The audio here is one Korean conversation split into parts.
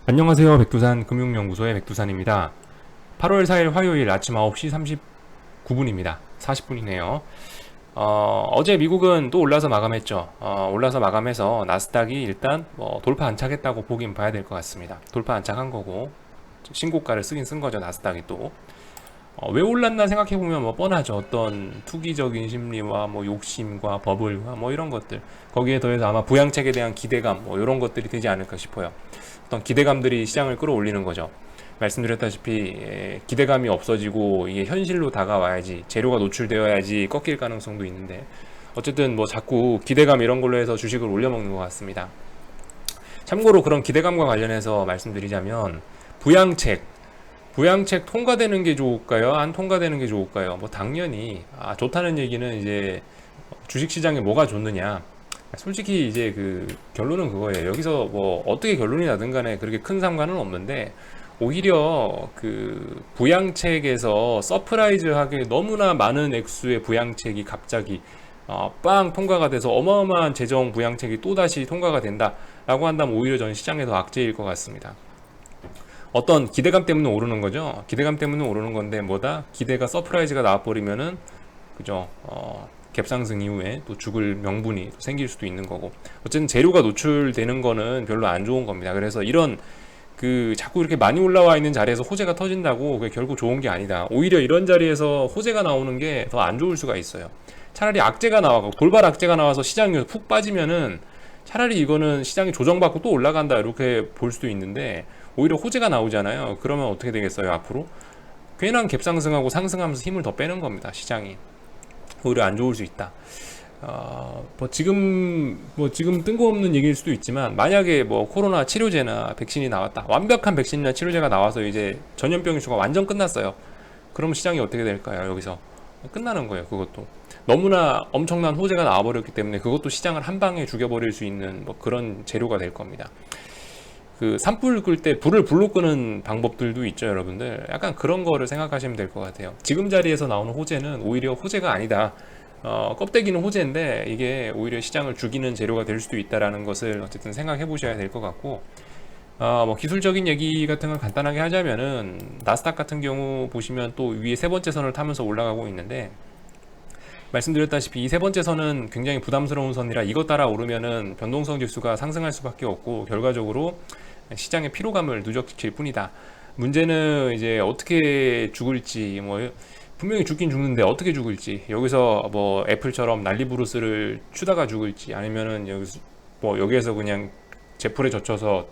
안녕하세요. 백두산 금융연구소의 백두산입니다. 8월 4일 화요일 아침 9시 39분입니다. 40분이네요. 어제 미국은 또 올라서 마감했죠. 올라서 마감해서 나스닥이 일단 돌파 안착했다고 보긴 봐야 될 것 같습니다. 돌파 안착한 거고 신고가를 쓰긴 쓴 거죠. 나스닥이 또. 왜 올랐나 생각해보면 뻔하죠. 어떤 투기적인 심리와 욕심과 버블과 이런 것들, 거기에 더해서 아마 부양책에 대한 기대감 이런 것들이 되지 않을까 싶어요. 어떤 기대감들이 시장을 끌어올리는 거죠. 말씀드렸다시피 기대감이 없어지고 이게 현실로 다가와야지, 재료가 노출되어야지 꺾일 가능성도 있는데, 어쨌든 자꾸 기대감 이런 걸로 해서 주식을 올려먹는 것 같습니다. 참고로 그런 기대감과 관련해서 말씀드리자면, 부양책 통과되는 게 좋을까요? 안 통과되는 게 좋을까요? 당연히 좋다는 얘기는 이제 주식시장에 뭐가 좋느냐. 솔직히 이제 그 결론은 그거예요. 여기서 어떻게 결론이 나든 간에 그렇게 큰 상관은 없는데, 오히려 그 부양책에서 서프라이즈하게 너무나 많은 액수의 부양책이 갑자기 빵 통과가 돼서 어마어마한 재정 부양책이 또다시 통과가 된다라고 한다면 오히려 전 시장에 더 악재일 것 같습니다. 어떤 기대감 때문에 오르는 거죠. 기대감 때문에 오르는 건데 기대가 서프라이즈가 나와버리면은 그죠. 갭상승 이후에 또 죽을 명분이 생길 수도 있는 거고, 어쨌든 재료가 노출되는 거는 별로 안 좋은 겁니다. 그래서 이런 자꾸 이렇게 많이 올라와 있는 자리에서 호재가 터진다고 그게 결국 좋은 게 아니다. 오히려 이런 자리에서 호재가 나오는 게 더 안 좋을 수가 있어요. 차라리 악재가 나와서 돌발 악재가 나와서 시장이 푹 빠지면은 차라리 이거는 시장이 조정받고 또 올라간다 이렇게 볼 수도 있는데, 오히려 호재가 나오잖아요. 그러면 어떻게 되겠어요? 앞으로 괜한 갭상승하고 상승하면서 힘을 더 빼는 겁니다. 시장이 오히려 안 좋을 수 있다. 지금 뜬금없는 얘기일 수도 있지만, 만약에 코로나 치료제나 백신이 나왔다, 완벽한 백신이나 치료제가 나와서 이제 전염병 이슈가 완전 끝났어요. 그럼 시장이 어떻게 될까요? 여기서 끝나는 거예요. 그것도 너무나 엄청난 호재가 나와버렸기 때문에 그것도 시장을 한 방에 죽여버릴 수 있는 그런 재료가 될 겁니다. 그 산불 끌 때 불로 끄는 방법들도 있죠, 여러분들. 약간 그런 거를 생각하시면 될 것 같아요. 지금 자리에서 나오는 호재는 오히려 호재가 아니다. 껍데기는 호재인데 이게 오히려 시장을 죽이는 재료가 될 수도 있다라는 것을 어쨌든 생각해 보셔야 될 것 같고, 기술적인 얘기 같은 걸 간단하게 하자면은, 나스닥 같은 경우 보시면 또 위에 세 번째 선을 타면서 올라가고 있는데, 말씀드렸다시피 이 세 번째 선은 굉장히 부담스러운 선이라 이것 따라 오르면은 변동성 지수가 상승할 수밖에 없고, 결과적으로 시장의 피로감을 누적시킬 뿐이다. 문제는 이제 어떻게 죽을지, 분명히 죽긴 죽는데 어떻게 죽을지, 여기서 애플처럼 난리부르스를 추다가 죽을지, 아니면은 여기에서 그냥 제풀에 젖혀서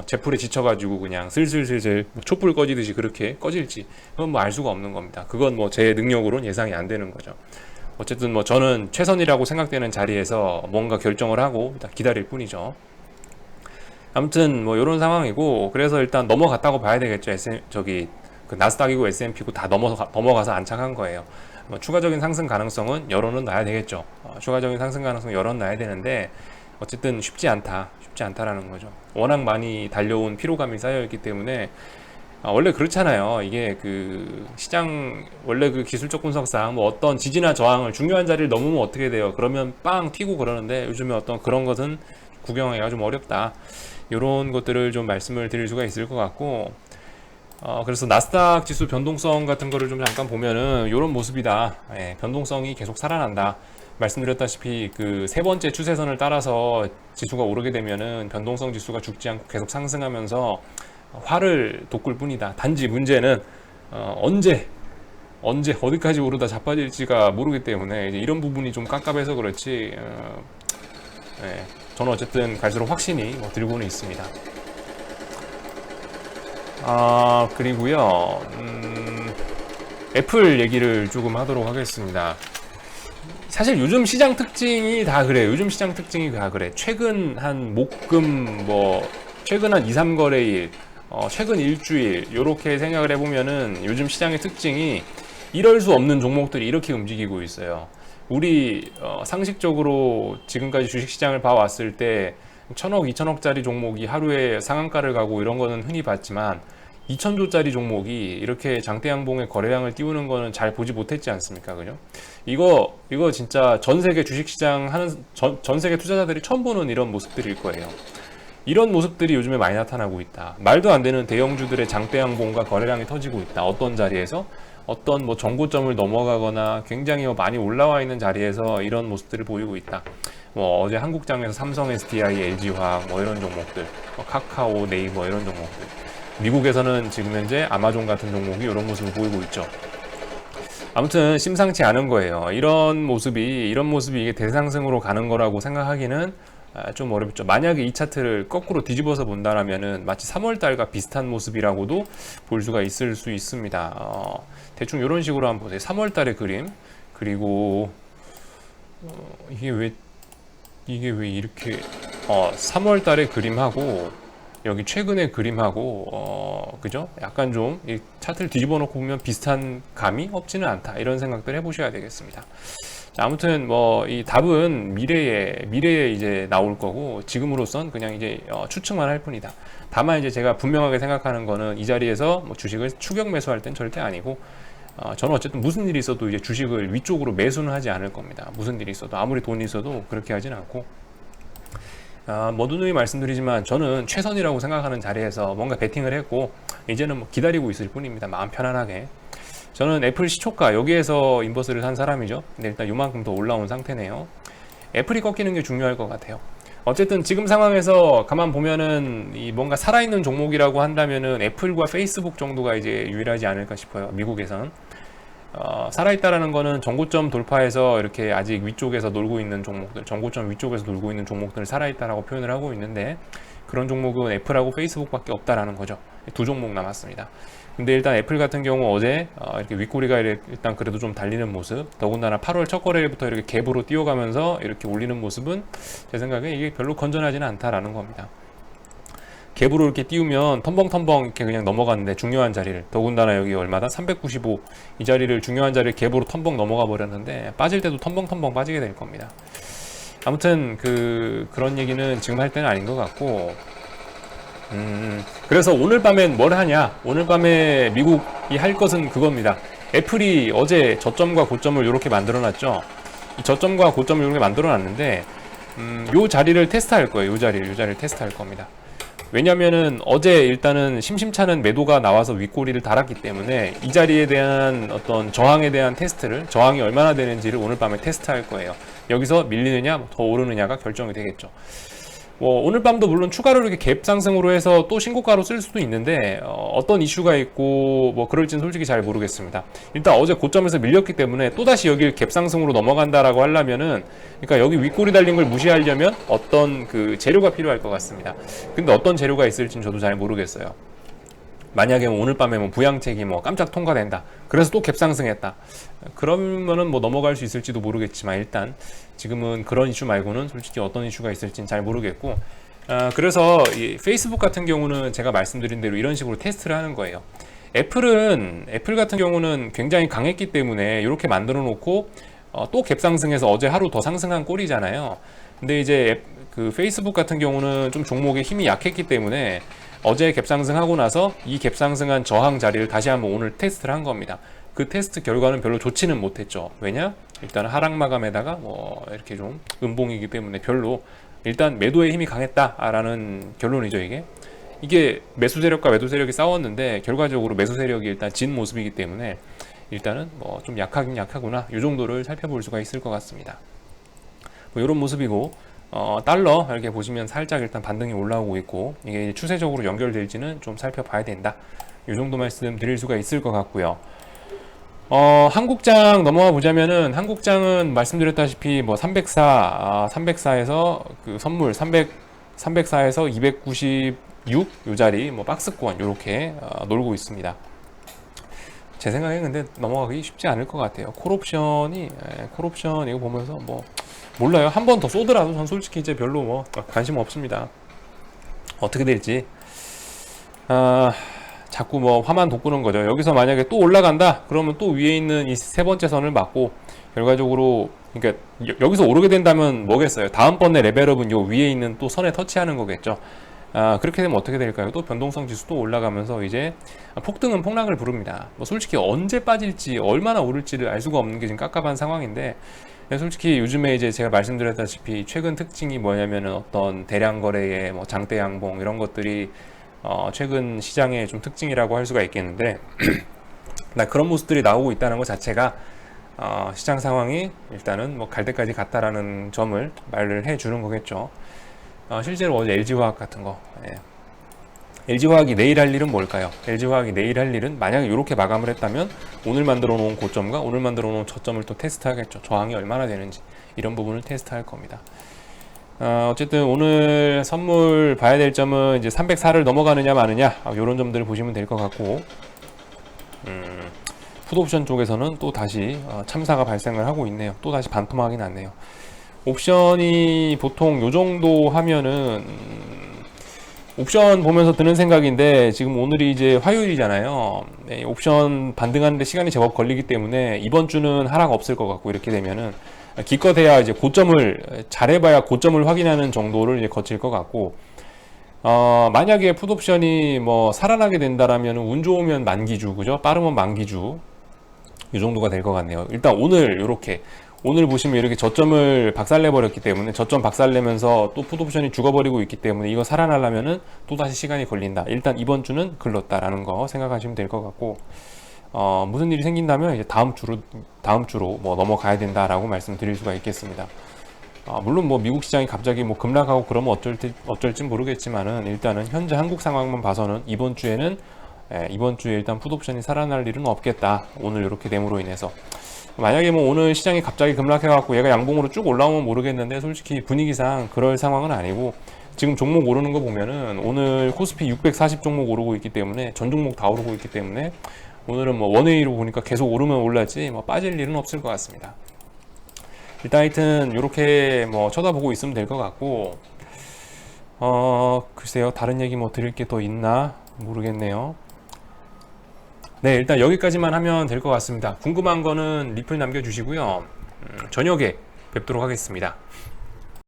제풀에 지쳐가지고 그냥 슬슬슬슬 촛불 꺼지듯이 그렇게 꺼질지, 그건 알 수가 없는 겁니다. 그건 제 능력으로는 예상이 안 되는 거죠. 어쨌든 저는 최선이라고 생각되는 자리에서 뭔가 결정을 하고 기다릴 뿐이죠. 아무튼 이런 상황이고, 그래서 일단 넘어갔다고 봐야 되겠죠. 그 나스닥이고 S&P고 다 넘어가서 안착한 거예요. 추가적인 상승 가능성은 열어는 놔야 되겠죠. 추가적인 상승 가능성 열어놔야 되는데, 어쨌든 쉽지 않다라는 거죠. 워낙 많이 달려온 피로감이 쌓여있기 때문에, 원래 그렇잖아요. 이게 그 시장 원래 그 기술적 분석상 어떤 지지나 저항을, 중요한 자리를 넘으면 어떻게 돼요? 그러면 빵 튀고 그러는데, 요즘에 어떤 그런 것은 구경하기가 좀 어렵다. 이런 것들을 좀 말씀을 드릴 수가 있을 것 같고, 그래서 나스닥 지수 변동성 같은 거를 좀 잠깐 보면은 이런 모습이다. 변동성이 계속 살아난다. 말씀드렸다시피 그 세 번째 추세선을 따라서 지수가 오르게 되면은 변동성 지수가 죽지 않고 계속 상승하면서 화를 돋굴 뿐이다. 단지 문제는 언제 어디까지 오르다 자빠질지가 모르기 때문에 이제 이런 부분이 좀 깝깝해서 그렇지, 저는 어쨌든 갈수록 확신이 들고는 있습니다. 그리고요, 애플 얘기를 조금 하도록 하겠습니다. 사실 요즘 시장 특징이 다 그래. 최근 한 목금, 최근 한 2, 3거래일, 최근 일주일, 요렇게 생각을 해보면은 요즘 시장의 특징이 이럴 수 없는 종목들이 이렇게 움직이고 있어요. 우리 상식적으로 지금까지 주식시장을 봐왔을 때 1000억, 2000억짜리 종목이 하루에 상한가를 가고 이런 거는 흔히 봤지만, 2000조짜리 종목이 이렇게 장대양봉의 거래량을 띄우는 거는 잘 보지 못했지 않습니까? 그죠? 이거 진짜 전 세계 주식시장 하는 전 세계 투자자들이 처음 보는 이런 모습들일 거예요. 이런 모습들이 요즘에 많이 나타나고 있다. 말도 안 되는 대형주들의 장대 양봉과 거래량이 터지고 있다. 어떤 자리에서 어떤 뭐 정고점을 넘어가거나 굉장히 많이 올라와 있는 자리에서 이런 모습들을 보이고 있다. 뭐 어제 한국장에서 삼성 SDI, LG화학 뭐 이런 종목들, 뭐 카카오, 네이버 이런 종목들. 미국에서는 지금 현재 아마존 같은 종목이 이런 모습을 보이고 있죠. 아무튼 심상치 않은 거예요. 이런 모습이 이게 대상승으로 가는 거라고 생각하기는 좀 어렵죠. 만약에 이 차트를 거꾸로 뒤집어서 본다라면은 마치 3월달과 비슷한 모습이라고도 볼 수가 있을 수 있습니다. 대충 이런 식으로 한번 보세요. 3월달의 그림, 그리고 이게 왜 이렇게 3월달의 그림하고 여기 최근의 그림하고 그죠? 약간 좀 이 차트를 뒤집어 놓고 보면 비슷한 감이 없지는 않다. 이런 생각들 해보셔야 되겠습니다. 자, 아무튼 뭐 이 답은 미래에 이제 나올 거고 지금으로선 그냥 이제 추측만 할 뿐이다. 다만 이제 제가 분명하게 생각하는 거는 이 자리에서 뭐 주식을 추격 매수할 땐 절대 아니고 저는 어쨌든 무슨 일이 있어도 이제 주식을 위쪽으로 매수는 하지 않을 겁니다. 무슨 일이 있어도 아무리 돈이 있어도 그렇게 하진 않고 뭐누누이 말씀드리지만 저는 최선이라고 생각하는 자리에서 뭔가 베팅을 했고 이제는 뭐 기다리고 있을 뿐입니다. 마음 편안하게. 저는 애플 시초가 여기에서 인버스를 산 사람이죠. 근데 일단 요만큼 더 올라온 상태네요. 애플이 꺾이는 게 중요할 것 같아요. 어쨌든 지금 상황에서 가만 보면은 이 뭔가 살아있는 종목이라고 한다면은 애플과 페이스북 정도가 이제 유일하지 않을까 싶어요. 미국에선. 살아있다라는 거는 정고점 돌파해서 이렇게 아직 위쪽에서 놀고 있는 종목들, 정고점 위쪽에서 놀고 있는 종목들을 살아있다라고 표현을 하고 있는데 그런 종목은 애플하고 페이스북밖에 없다라는 거죠. 두 종목 남았습니다. 근데 일단 애플 같은 경우 어제 이렇게 윗꼬리가 일단 그래도 좀 달리는 모습, 더군다나 8월 첫 거래일부터 이렇게 갭으로 뛰어가면서 이렇게 올리는 모습은 제 생각에 이게 별로 건전하지는 않다라는 겁니다. 갭으로 이렇게 띄우면 텀벙텀벙 이렇게 그냥 넘어갔는데 중요한 자리를, 더군다나 여기 얼마다 395 이 자리를, 중요한 자리를 갭으로 텀벙 넘어가 버렸는데 빠질 때도 텀벙텀벙 빠지게 될 겁니다. 아무튼 그런 얘기는 지금 할 때는 아닌 것 같고, 그래서 오늘 밤엔 뭘 하냐, 오늘 밤에 미국이 할 것은 그겁니다. 애플이 어제 저점과 고점을 이렇게 만들어 놨죠. 이 저점과 고점을 이렇게 만들어 놨는데 요 자리를 테스트할 거예요. 요 자리를 테스트할 겁니다. 왜냐면은 어제 일단은 심심찮은 매도가 나와서 윗꼬리를 달았기 때문에 이 자리에 대한 어떤 저항에 대한 테스트를, 저항이 얼마나 되는지를 오늘 밤에 테스트할 거예요. 여기서 밀리느냐 더 오르느냐가 결정이 되겠죠. 뭐 오늘 밤도 물론 추가로 이렇게 갭 상승으로 해서 또 신고가로 쓸 수도 있는데 어떤 이슈가 있고 뭐 그럴지는 솔직히 잘 모르겠습니다. 일단 어제 고점에서 밀렸기 때문에 또다시 여길 갭 상승으로 넘어간다라고 하려면은, 그러니까 여기 윗꼬리 달린 걸 무시하려면 어떤 그 재료가 필요할 것 같습니다. 근데 어떤 재료가 있을지는 저도 잘 모르겠어요. 만약에 오늘 밤에 뭐 부양책이 뭐 깜짝 통과된다, 그래서 또 갭상승했다, 그러면은 뭐 넘어갈 수 있을지도 모르겠지만 일단 지금은 그런 이슈 말고는 솔직히 어떤 이슈가 있을지는 잘 모르겠고, 그래서 이 페이스북 같은 경우는 제가 말씀드린 대로 이런 식으로 테스트를 하는 거예요. 애플 같은 경우는 굉장히 강했기 때문에 이렇게 만들어 놓고 또 갭상승해서 어제 하루 더 상승한 꼴이잖아요. 근데 이제 그 페이스북 같은 경우는 좀 종목에 힘이 약했기 때문에 어제 갭상승하고 나서 이 갭상승한 저항 자리를 다시 한번 오늘 테스트를 한 겁니다. 그 테스트 결과는 별로 좋지는 못했죠. 왜냐? 일단 하락 마감에다가 뭐 이렇게 좀 음봉이기 때문에 별로, 일단 매도의 힘이 강했다라는 결론이죠. 이게 매수 세력과 매도 세력이 싸웠는데 결과적으로 매수 세력이 일단 진 모습이기 때문에 일단은 뭐 좀 약하긴 약하구나, 이 정도를 살펴볼 수가 있을 것 같습니다. 뭐 이런 모습이고, 달러 이렇게 보시면 살짝 일단 반등이 올라오고 있고, 이게 추세적으로 연결될지는 좀 살펴봐야 된다, 이 정도 말씀 드릴 수가 있을 것 같고요. 한국장 넘어가 보자면은, 한국장은 말씀드렸다시피 뭐 304에서 그 선물 304에서 296 요 자리 뭐 박스권 요렇게 놀고 있습니다. 제 생각에 근데 넘어가기 쉽지 않을 것 같아요. 콜옵션 이거 보면서 뭐 몰라요. 한 번 더 쏘더라도 전 솔직히 이제 별로 뭐 관심 없습니다. 어떻게 될지. 자꾸 뭐 화만 돋구는 거죠. 여기서 만약에 또 올라간다 그러면 또 위에 있는 이 세 번째 선을 맞고, 결과적으로 그러니까 여기서 오르게 된다면 뭐겠어요. 다음번에 레벨업은 요 위에 있는 또 선에 터치하는 거겠죠. 그렇게 되면 어떻게 될까요? 또 변동성 지수도 올라가면서 이제 폭등은 폭락을 부릅니다. 뭐 솔직히 언제 빠질지 얼마나 오를지를 알 수가 없는 게 지금 깝깝한 상황인데, 솔직히 요즘에 이제 제가 말씀드렸다시피 최근 특징이 뭐냐면은 어떤 대량 거래의 뭐 장대 양봉 이런 것들이 최근 시장의 좀 특징이라고 할 수가 있겠는데 나 그런 모습들이 나오고 있다는 것 자체가 시장 상황이 일단은 뭐 갈 때까지 갔다라는 점을 말을 해주는 거겠죠. 실제로 어제 LG화학 같은 거, 예. LG화학이 내일 할 일은 뭘까요? LG화학이 내일 할 일은 만약에 이렇게 마감을 했다면 오늘 만들어 놓은 고점과 오늘 만들어 놓은 저점을 또 테스트하겠죠. 저항이 얼마나 되는지 이런 부분을 테스트할 겁니다. 어쨌든 오늘 선물 봐야 될 점은 이제 304를 넘어가느냐 마느냐 이런 점들을 보시면 될 것 같고, 풋옵션 쪽에서는 또 다시 참사가 발생을 하고 있네요. 또 다시 반토막이 났네요. 옵션이 보통 요 정도 하면은 옵션 보면서 드는 생각인데, 지금 오늘이 이제 화요일이잖아요. 네, 옵션 반등하는데 시간이 제법 걸리기 때문에 이번 주는 하락 없을 것 같고, 이렇게 되면은 기껏해야 이제 고점을 잘해봐야 고점을 확인하는 정도를 이제 거칠 것 같고, 만약에 풋옵션이 뭐 살아나게 된다라면 운 좋으면 만기주, 그죠? 빠르면 만기주 이 정도가 될 것 같네요. 일단 오늘 이렇게 오늘 보시면 이렇게 저점을 박살내 버렸기 때문에, 저점 박살내면서 또 풋옵션이 죽어버리고 있기 때문에 이거 살아나려면은 또다시 시간이 걸린다. 일단 이번 주는 글렀다라는 거 생각하시면 될 것 같고, 무슨 일이 생긴다면 이제 다음 주로 뭐 넘어가야 된다라고 말씀드릴 수가 있겠습니다. 물론 뭐 미국 시장이 갑자기 뭐 급락하고 그러면 어쩔지 모르겠지만은, 일단은 현재 한국 상황만 봐서는 이번 주에 일단 풋옵션이 살아날 일은 없겠다. 오늘 이렇게 됨으로 인해서. 만약에 뭐 오늘 시장이 갑자기 급락해갖고 얘가 양봉으로 쭉 올라오면 모르겠는데, 솔직히 분위기상 그럴 상황은 아니고, 지금 종목 오르는 거 보면은 오늘 코스피 640 종목 오르고 있기 때문에, 전 종목 다 오르고 있기 때문에 오늘은 뭐 원웨이로 보니까 계속 오르면 올랐지 뭐 빠질 일은 없을 것 같습니다. 일단 하여튼 이렇게 뭐 쳐다보고 있으면 될 것 같고, 글쎄요, 다른 얘기 뭐 드릴 게 더 있나 모르겠네요. 네, 일단 여기까지만 하면 될 것 같습니다. 궁금한 거는 리플 남겨주시고요. 저녁에 뵙도록 하겠습니다.